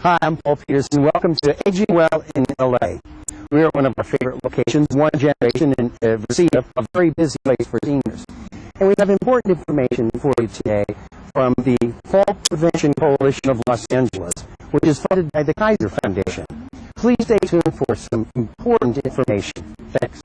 Hi, I'm Paul Peterson. Welcome to Aging Well in LA. We are one of our favorite locations, one generation in Reseda, a very busy place for seniors. And we have important information for you today from the Fall Prevention Coalition of Los Angeles, which is funded by the Kaiser Foundation. Please stay tuned for some important information. Thanks.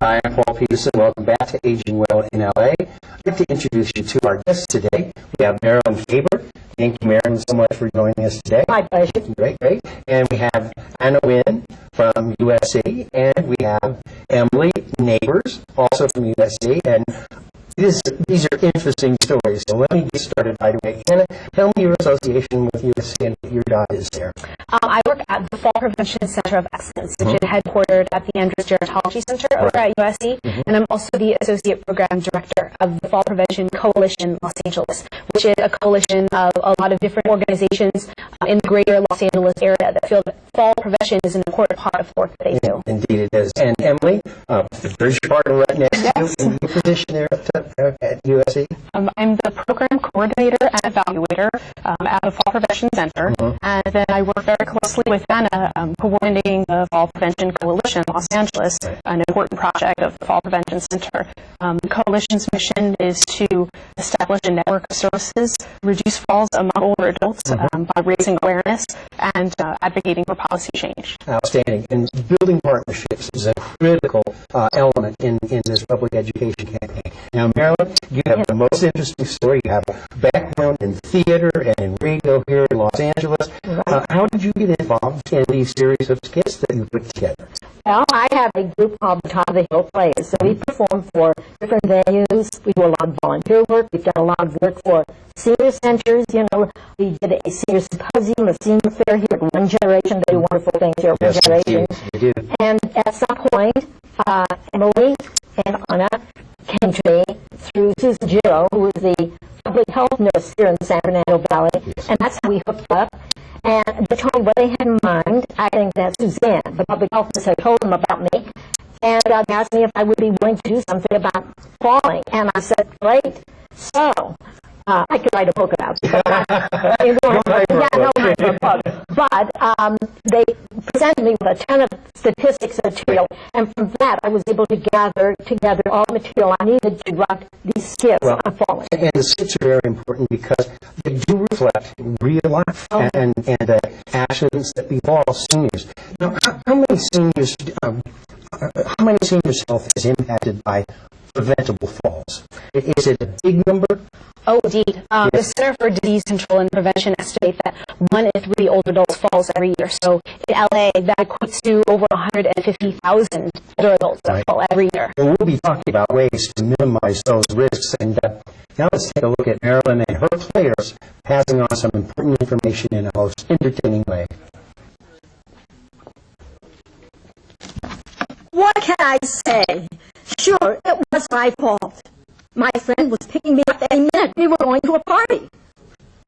Hi, I'm Paul Peterson. Welcome back to Aging Well in LA. I'd like to introduce you to our guests today. We have Marilyn Faber. Thank you, Marilyn, so much for joining us today. My pleasure. Great. And we have Anna Wynn from USC, and we have Emily Neighbors, also from USC. And these are interesting stories. So let me get started right away. Anna, tell me your association with USC and what your job is there. I work at the Fall Prevention Center of Excellence, which is headquartered at the Andrews Gerontology Center over at USC, and I'm also the Associate Program Director of the Fall Prevention Coalition Los Angeles, which is a coalition of a lot of different organizations in the greater Los Angeles area that feel that fall prevention is an important part of the work that they do. Indeed it is. And Emily, there's your partner right next to you in your position there at USC. I'm the program coordinator and evaluator at the Fall Prevention Center, and then I work very closely with Anna coordinating the Fall Prevention Coalition Los Angeles, an important project of the Fall Prevention Center. The coalition's mission is to establish a network of services, reduce falls among older adults by raising awareness and advocating for policy change. Outstanding. And building partnerships is a critical element in this public education campaign. Now, Marilyn, you have the most interesting story. You have a background in theater and in radio here in Los Angeles. How did you get involved in these series of skits that you put together? Well, I have a group called the Top of the Hill Plays, so we perform for different venues. We do a lot of volunteer work. We've done a lot of work for senior centers. You know, we did a senior symposium, a senior fair here at One Generation. They do wonderful things here at One Generation. Indeed, and at some point, Emily and Anna came to me through Susan Giro, who is the public health nurse here in the San Fernando Valley, and that's how we hooked up. And they told me what they had in mind. I think that Suzanne, the public health nurse, had told them about me, and they asked me if I would be willing to do something about falling. And I said, great. So I could write a book about it. But they presented me with a ton of statistics material, and from that I was able to gather together all the material I needed to write these skits on falling. And the skits are very important because they do reflect real life and actions that befall seniors. Now, how many seniors' health is impacted by preventable falls? Is it a big number? Oh, indeed. The Center for Disease Control and Prevention estimates that 1 in 3 older adults falls every year. So in LA, that equates to over 150,000 older adults that fall every year. Well, we'll be talking about ways to minimize those risks. And now let's take a look at Marilyn and her players passing on some important information in a most entertaining way. What can I say? Sure, it was my fault. My friend was picking me up any minute. We were going to a party.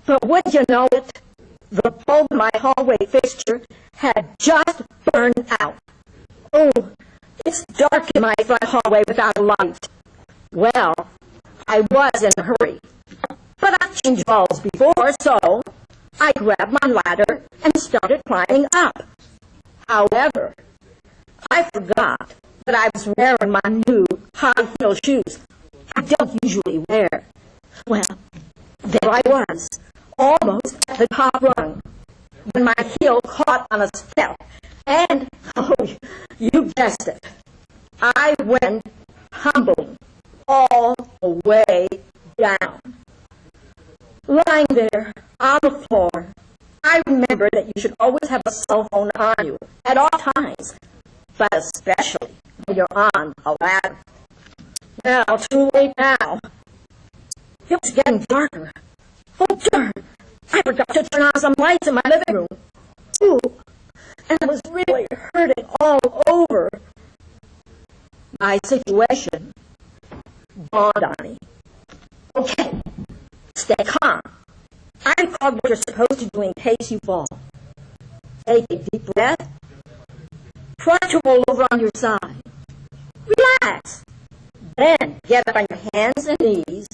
But would you know it? The bulb in my hallway fixture had just burned out. Oh, it's dark in my front hallway without a light. Well, I was in a hurry. But I've changed bulbs before, so I grabbed my ladder and started climbing up. However, I forgot that I was wearing my new high-heel shoes I don't usually wear. Well, there I was, almost at the top rung, when my heel caught on a step, and, oh, you guessed it, I went tumbling all the way down. Lying there on the floor, I remember that you should always have a cell phone on you at all times, but especially when you're on a ladder. Now, too late now. It was getting darker. Oh, darn! I forgot to turn on some lights in my living room. Ooh, and it was really hurting all over. My situation dawned on me. Okay, stay calm. I called what you're supposed to do in case you fall. Take a deep breath. Try to roll over on your side. Relax. Then get up on your hands and knees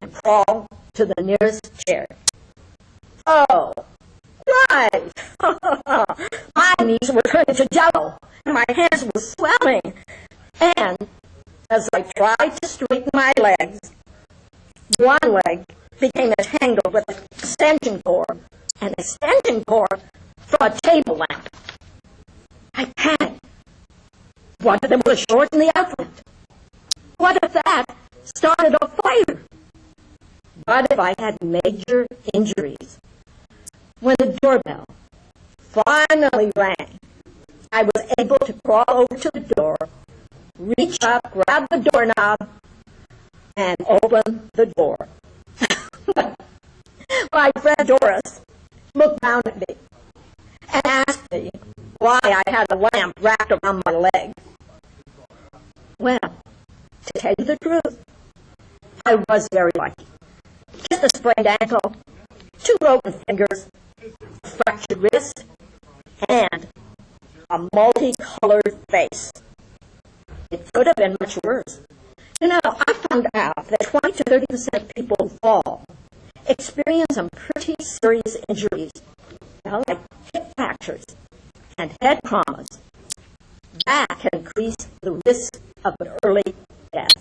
and crawl to the nearest chair. Oh, right. My knees were turning to jello, and my hands were swelling. And as I tried to straighten my legs, one leg became entangled with an extension cord from a table lamp. I panicked. One of them was short in the outlet. What if that started a fire? What if I had major injuries? When the doorbell finally rang, I was able to crawl over to the door, reach up, grab the doorknob, and open the door. My friend Doris looked down at me and asked me why I had a lamp wrapped around my leg. Well, to tell you the truth, I was very lucky. Just a sprained ankle, 2 broken fingers, a fractured wrist, and a multicolored face. It could have been much worse. You know, I found out that 20 to 30% of people who fall experience some pretty serious injuries, like hip fractures and head traumas. That can increase the risk of an early death.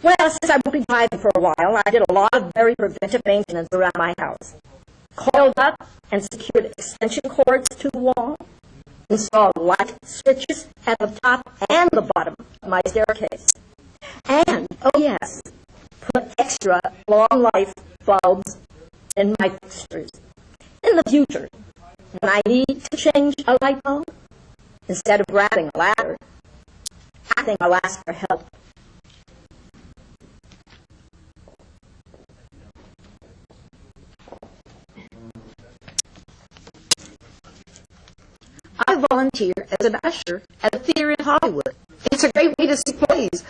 Well, since I won't be driving for a while, I did a lot of very preventive maintenance around my house. Coiled up and secured extension cords to the wall, installed light switches at the top and the bottom of my staircase. And, oh yes, put extra long life bulbs in my fixtures. In the future, when I need to change a light bulb, instead of grabbing a ladder, I think I'll ask for help. I volunteer as an usher at a theater in Hollywood. It's a great way to see plays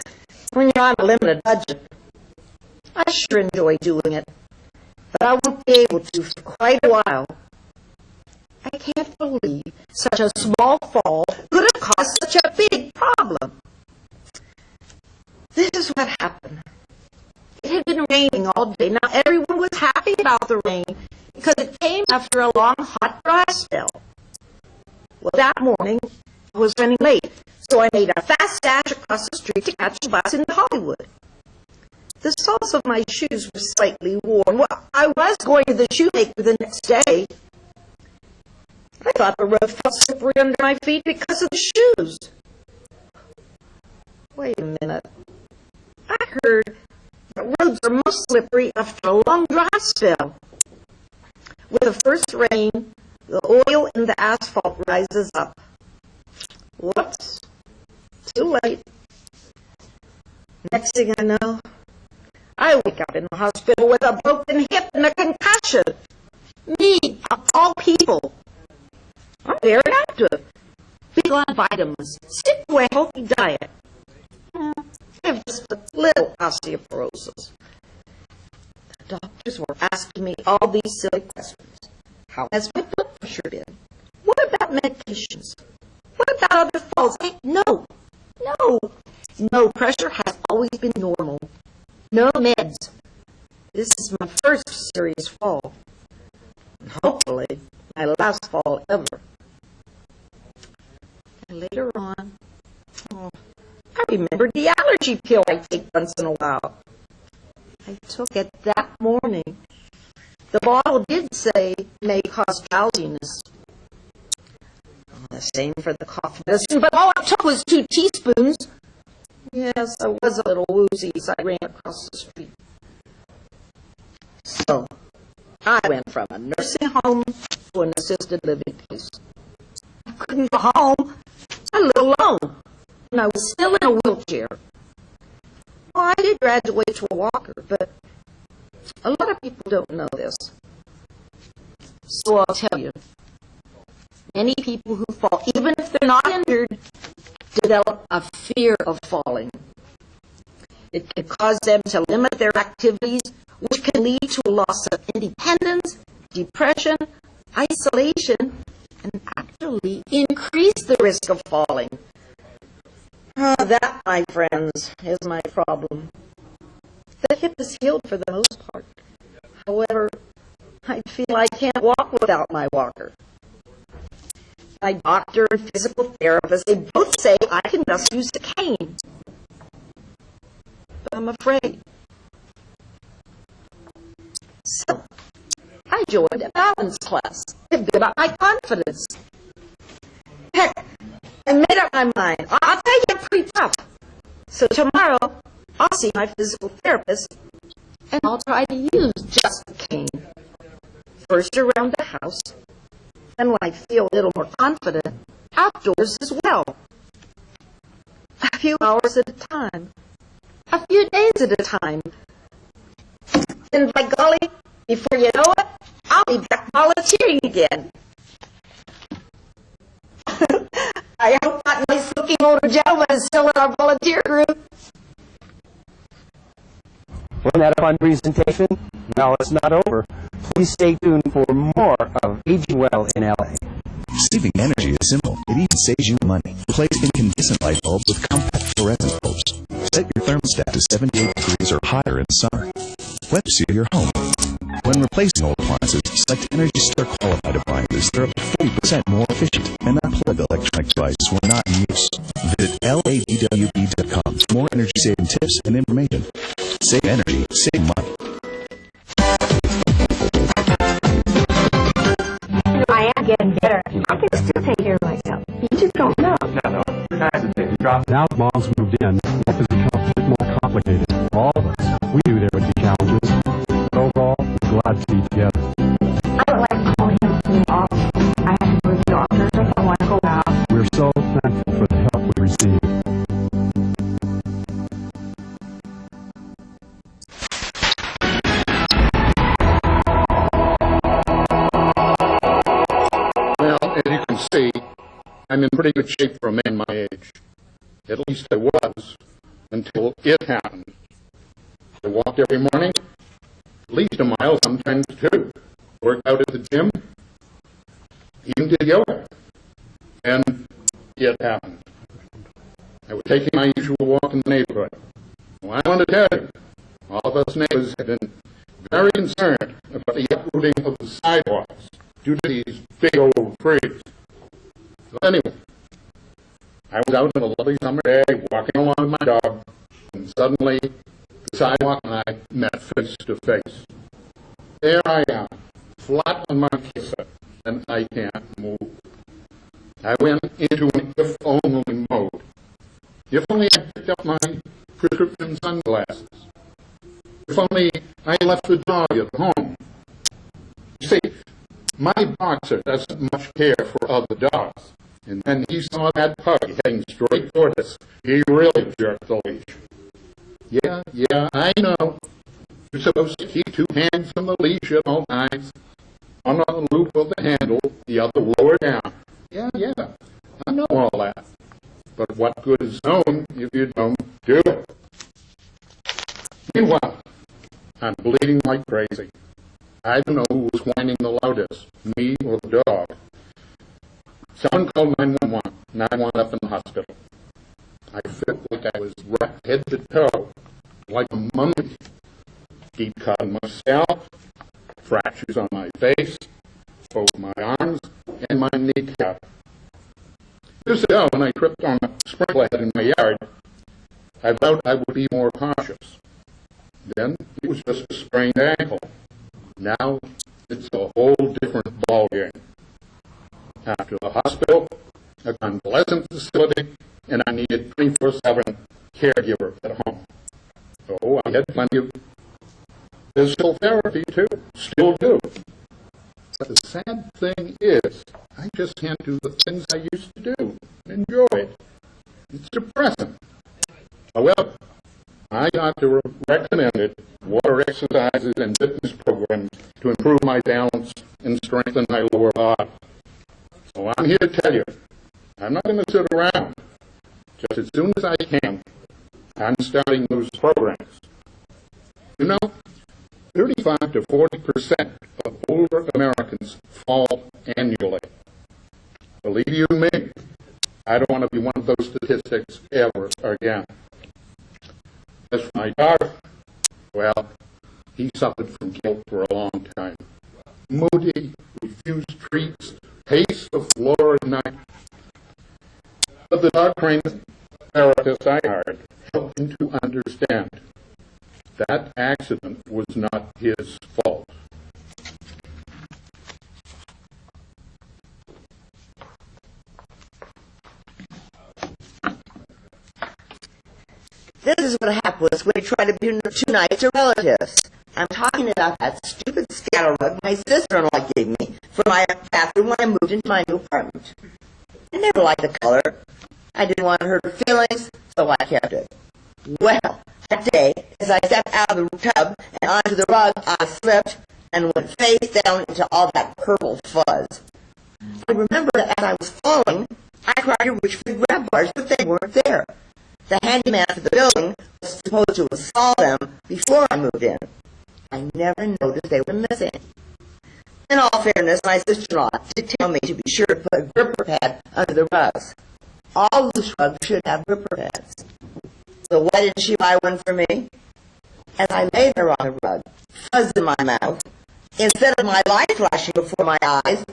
when you're on a limited budget. I sure enjoy doing it, but I won't be able to for quite a while. I can't believe such a small fall could have caused such a big problem. This is what happened. It had been raining all day. Now everyone was happy about the rain because it came after a long, hot, dry spell. Well, that morning, I was running late, so I made a fast dash across the street to catch a bus into Hollywood. The soles of my shoes were slightly worn. Well, I was going to the shoemaker the next day. I thought the road felt slippery under my feet because of the shoes. Wait a minute. I heard that roads are most slippery after a long dry spell. With the first rain, the oil in the asphalt rises up. Whoops. Too late. Next thing I know, I wake up in the hospital with a broken hip and a concussion. Me, of all people. I'm very active. Big on vitamins. Stick to a healthy diet. I have just a little osteoporosis. The doctors were asking me all these silly questions. How has my blood pressure been? What about medications? What about other falls? No. Pressure has always been normal. No meds. This is my first serious fall. And hopefully, my last fall ever. And later on, I remembered the allergy pill I take once in a while. I took it that morning. The bottle did say may cause drowsiness. The same for the cough medicine, but all I took was 2 teaspoons. Yes, I was a little woozy as I ran across the street. So, I went from a nursing home to an assisted living place. I couldn't go home. I lived alone, and I was still in a wheelchair. Well, I did graduate to a walker, but a lot of people don't know this. So I'll tell you. Many people who fall, even if they're not injured, develop a fear of falling. It can cause them to limit their activities, which can lead to a loss of independence, depression, isolation, and actually increase the risk of falling. That, my friends, is my problem. The hip is healed for the most part. However, I feel I can't walk without my walker. My doctor and physical therapist, they both say I can just use a cane. But I'm afraid. So, I joined a balance class to build up my confidence. Heck, I made up my mind. I'll tell you, I'm pretty tough. So tomorrow, I'll see my physical therapist, and I'll try to use just the cane. First around the house, and when I feel a little more confident, outdoors as well. A few hours at a time. A few days at a time. And by golly, before you know it, I'll be back volunteering again. I hope that nice-looking older gentleman is still in our volunteer group. Wasn't that a fun presentation? Well, it's not over. Please stay tuned for more of Aging Well in LA. Saving energy is simple. It even saves you money. Replace incandescent light bulbs with compact fluorescent bulbs. Set your thermostat to 78 degrees or higher in summer. Wet seal your home. When replacing old appliances, select Energy Star qualified appliances. They're up to 40% more efficient and unplug electronic devices when not in use. Visit ladwb.com for more energy-saving tips and information. Save energy, save money. I am getting better. I can still take care of myself. You just don't know. Now that mom's moved in, life has become a bit more complicated for all of us. We knew there would be challenges, but overall, we're glad to be together. I don't like calling him off. I have to go to the doctor. I don't want to go out. We're so thankful for the help we receive. Well, as you can see, I'm in pretty good shape for a man my age. At least I was, until it happened. I walked every morning, at least a mile, sometimes two. Worked out at the gym, even did yoga. And it happened. I was taking my usual walk in the neighborhood. Well, I want to tell you, all of us neighbors have been very concerned about the uprooting of the sidewalks due to these big old trees. So anyway, I was out on a lovely summer day, walking along with my dog, and suddenly the sidewalk and I met face to face. There I am, flat on my kisser, and I can't move. I went into an if-only mode. If only I picked up my prescription sunglasses. If only I left the dog at home. You see, my boxer doesn't much care for other dogs. And when he saw that pug heading straight toward us, he really jerked the leash. Yeah, I know. You're supposed to keep two hands on the leash at all times. One on the loop of the handle, the other lower down. Yeah, I know all that. But what good is known if you don't do it? Meanwhile, I'm bleeding like crazy. I don't know who was whining the loudest, me or the dog. Someone called 911, and I wound up in the hospital. I felt like I was wrapped head to toe, like a mummy. Deep cut in my scalp, fractures on my face, both my arms, and my kneecap. Years ago, when I tripped on a sprinkler head in my yard, I thought I would be more cautious. Then it was just a sprained ankle. Now it's a whole different ballgame. After the hospital, a convalescent facility, and I needed 24/7 caregiver at home. So I had plenty of physical therapy too, still do. But the sad thing is, I just can't do the things I used to do and enjoy it. It's depressing. However, my doctor recommended water exercises and fitness programs to improve my balance and strengthen my lower body. So I'm here to tell you, I'm not going to sit around. Just as soon as I can, I'm starting those programs. You know, 35 to 40% of older Americans fall annually. Believe you me, I don't want to be one of those statistics ever again. As for my daughter, well, he suffered from guilt for a long time. Moody, refused treats, paced the floor at night. But the dog-trained therapist I hired helped him to understand that accident was not his fault. This is what happens when you try to be too nice to relatives. I'm talking about that stupid scatter rug my sister-in-law gave me for my bathroom when I moved into my new apartment. I never liked the color. I didn't want to hurt her feelings, so I kept it. Well, that day, as I stepped out of the tub and onto the rug, I slipped and went face down into all that purple fuzz. I remember that as I was falling, I tried to reach for the grab bars, but they weren't there. The handyman for the building was supposed to install them before I moved in. I never noticed they were missing. In all fairness, my sister-in-law did tell me to be sure to put a gripper pad under the rugs. All loose rugs should have gripper pads. So why didn't she buy one for me? As I lay there on the rug, fuzz in my mouth, instead of my light flashing before my eyes,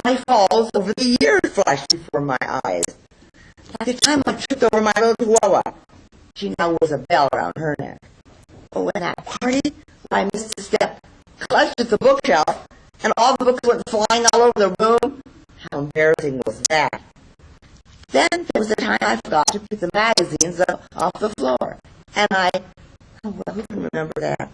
my falls over the years flashed before my eyes. By the time I tripped over my little chihuahua, she now wears a bell around her neck. Oh, at that party, I missed a step, clutched at the bookshelf, and all the books went flying all over the room. How embarrassing was that? Then there was the time I forgot to pick the magazines up off the floor. And who can remember that?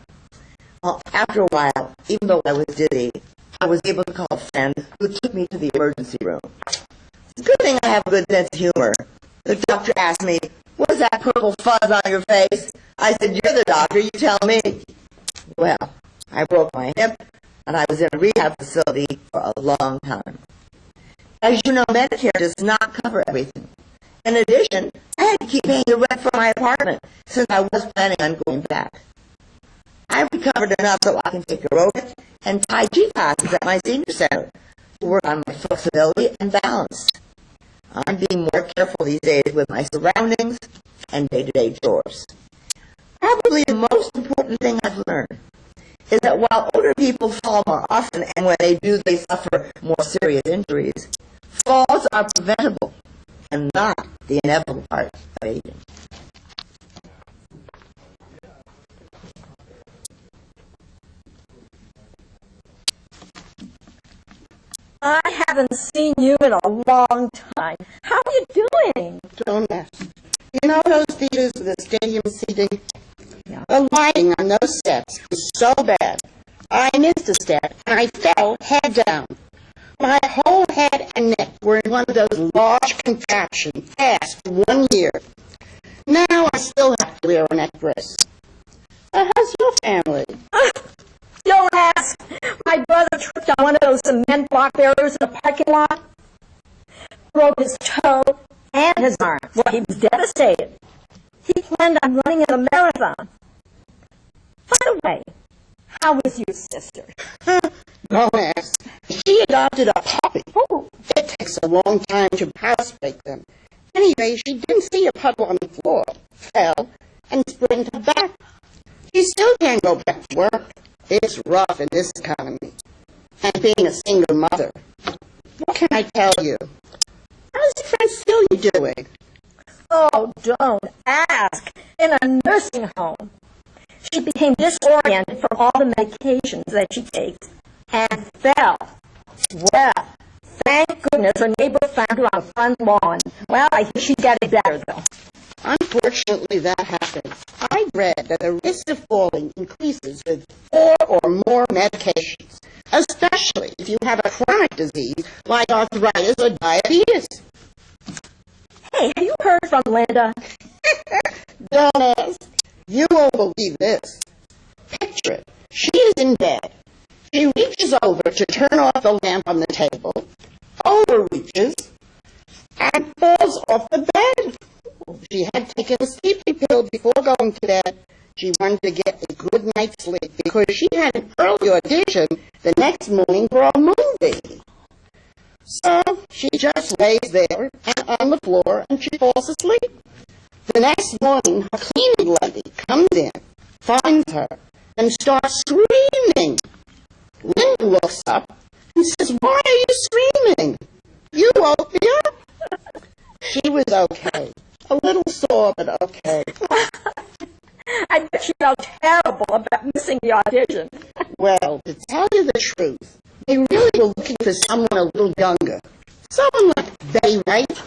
Well, after a while, even though I was dizzy, I was able to call a friend who took me to the emergency room. It's a good thing I have a good sense of humor. The doctor asked me, "What is that purple fuzz on your face?" I said, "You're the doctor, you tell me." Well, I broke my hip, and I was in a rehab facility for a long time. As you know, Medicare does not cover everything. In addition, I had to keep paying the rent for my apartment since I was planning on going back. I recovered enough so I can take aerobic and Tai Chi classes at my senior center to work on my flexibility and balance. I'm being more careful these days with my surroundings and day-to-day chores. Probably the most important thing I've learned is that while older people fall more often, and when they do, they suffer more serious injuries, falls are preventable and not the inevitable part of aging. I haven't seen you in a long time. How are you doing? Don't ask. You know those theaters with the stadium seating? Yeah. The lighting on those steps is so bad. I missed a step and I fell head down. My whole head and neck were in one of those large contraptions fast for 1 year. Now I still have to wear a neck brace. How's your family? Don't ask. My brother tripped on one of those cement block barriers in the parking lot, broke his toe and his arm. Well, he was devastated. He planned on running in the marathon. By the way, how is your sister? Don't ask. She adopted a puppy. Oh, it takes a long time to housebreak them. Anyway, she didn't see a puddle on the floor, fell, and sprained her back. She still can't go back to work. It's rough in this economy. And being a single mother. What can I tell you? How's your friend Celia doing? Oh, don't ask. In a nursing home. She became disoriented from all the medications that she takes and fell. Well, thank goodness her neighbor found her on the front lawn. Well, I think she's getting better, though. Unfortunately, that happens. I read that the risk of falling increases with 4 or more medications, especially if you have a chronic disease like arthritis or diabetes. Hey, have you heard from Linda? Don't ask. You won't believe this. Picture it. She is in bed. She reaches over to turn off the lamp on the table, overreaches, falls off the bed. She had taken a sleeping pill before going to bed. She wanted to get a good night's sleep because she had an early audition the next morning for a movie. So she just lays there on the floor and she falls asleep. The next morning, her cleaning lady comes in, finds her, and starts screaming. Lynn looks up and says, "Why are you screaming? You woke me up." She was okay. A little sore, but okay. I bet she felt terrible about missing the audition. Well, to tell you the truth, they really were looking for someone a little younger. Someone like Betty Wright.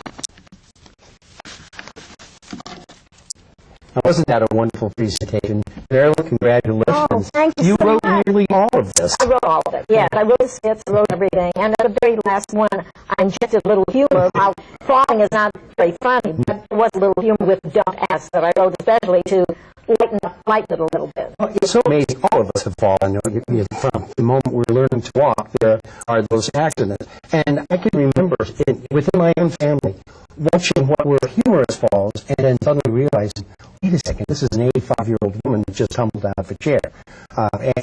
Now, wasn't that a wonderful presentation? Marilyn, congratulations. Oh, thank you You so wrote much. nearly all of this. I wrote all of it. Yes, I wrote the skits, I wrote everything. And at the very last one, I injected a little humor. How falling is not very funny, but there was a little humor with "don't ask" that I wrote especially to lighten it a little bit. Well, it's so amazing. All of us have fallen. From the moment we're learning to walk, there are those accidents. And I can remember within my own family watching what were humorous falls and then suddenly realizing, wait a second, this is an 85-year-old woman that just tumbled out of a chair.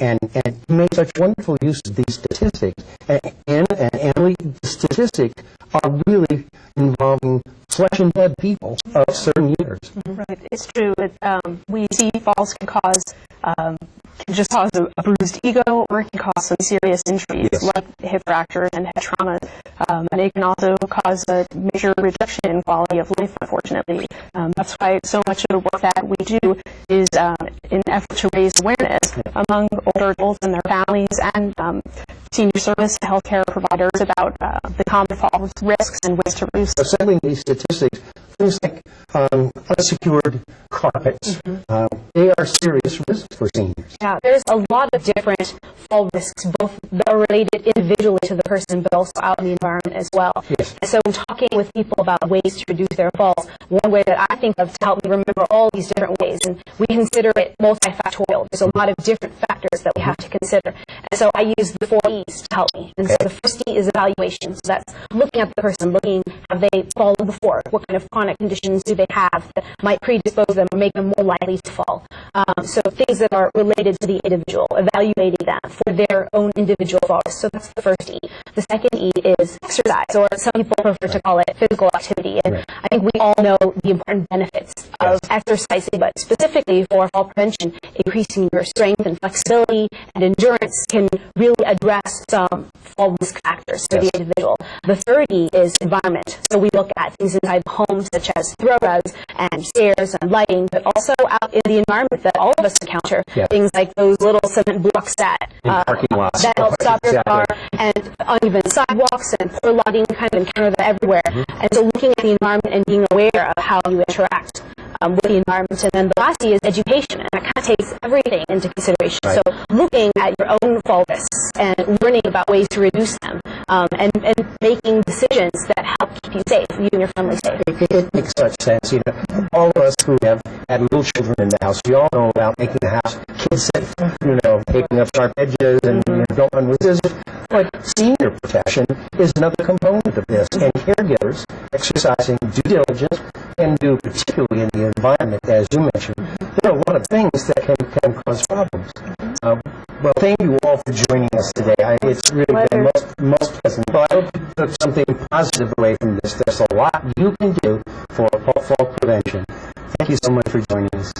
And he made such wonderful use of these statistics. And Emily, the statistics are really involving flesh and blood people of certain years. Right, it's true. We see falls can just cause a bruised ego, or it can cause some serious injuries, Yes. like hip fractures and head trauma. And it can also cause a major reduction in quality of life, unfortunately. That's why so much of the work that we do is in an effort to raise awareness among older adults and their families and senior service healthcare providers about the common falls risks and ways to reduce them. Assembling these statistics, things like unsecured carpets, they are serious risks for seniors. Yeah, there's a lot of different fall risks, both that are related individually to the person, but also out in the environment as well. Yes. And so in talking with people about ways to reduce their falls, one way that I think of to help me remember all these different ways, and we consider it multifactorial. There's a lot of different factors that we have to consider. And so I use the 4 E's to help me. And so the first E is evaluation. So that's looking at the person, looking, have they fallen before? What kind of chronic conditions do they have that might predispose them or make them more likely to fall? So things that are related to the individual, evaluating them for their own individual falls. So that's the first E. The second E is exercise, or some people prefer to call it physical activity. And I think we all know the important benefits of exercising, but specifically for fall prevention, increasing your strength and flexibility and endurance can really address some fall risk factors for the individual. The third E is environment. So we look at things inside the home, such as throw rugs and stairs and lighting, but also out in the environment that all of us encounter. Things like those little cement blocks that parking lots. that help stop your Exactly. car, and uneven sidewalks and poor lighting, kind of encounter that everywhere. And so looking at the environment and being aware of how you interact with the environment. And then the last E is education, and that kind of takes everything into consideration. So looking at your own fall risks and learning about ways to reduce them, and making decisions that help keep you safe, you and your family safe. It makes such sense. You know, all of us who have had little children in the house, we all know about making the house kid safe. You know, taking up sharp edges and don't run with scissors. But senior protection is another component of this, and caregivers exercising due diligence and do particularly in the environment, as you mentioned. There are a lot of things that can cause problems. Well, thank you all for joining us today. It's really been most pleasant. But I hope you took something positive away from this. There's a lot you can do for fall prevention. Thank you so much for joining us.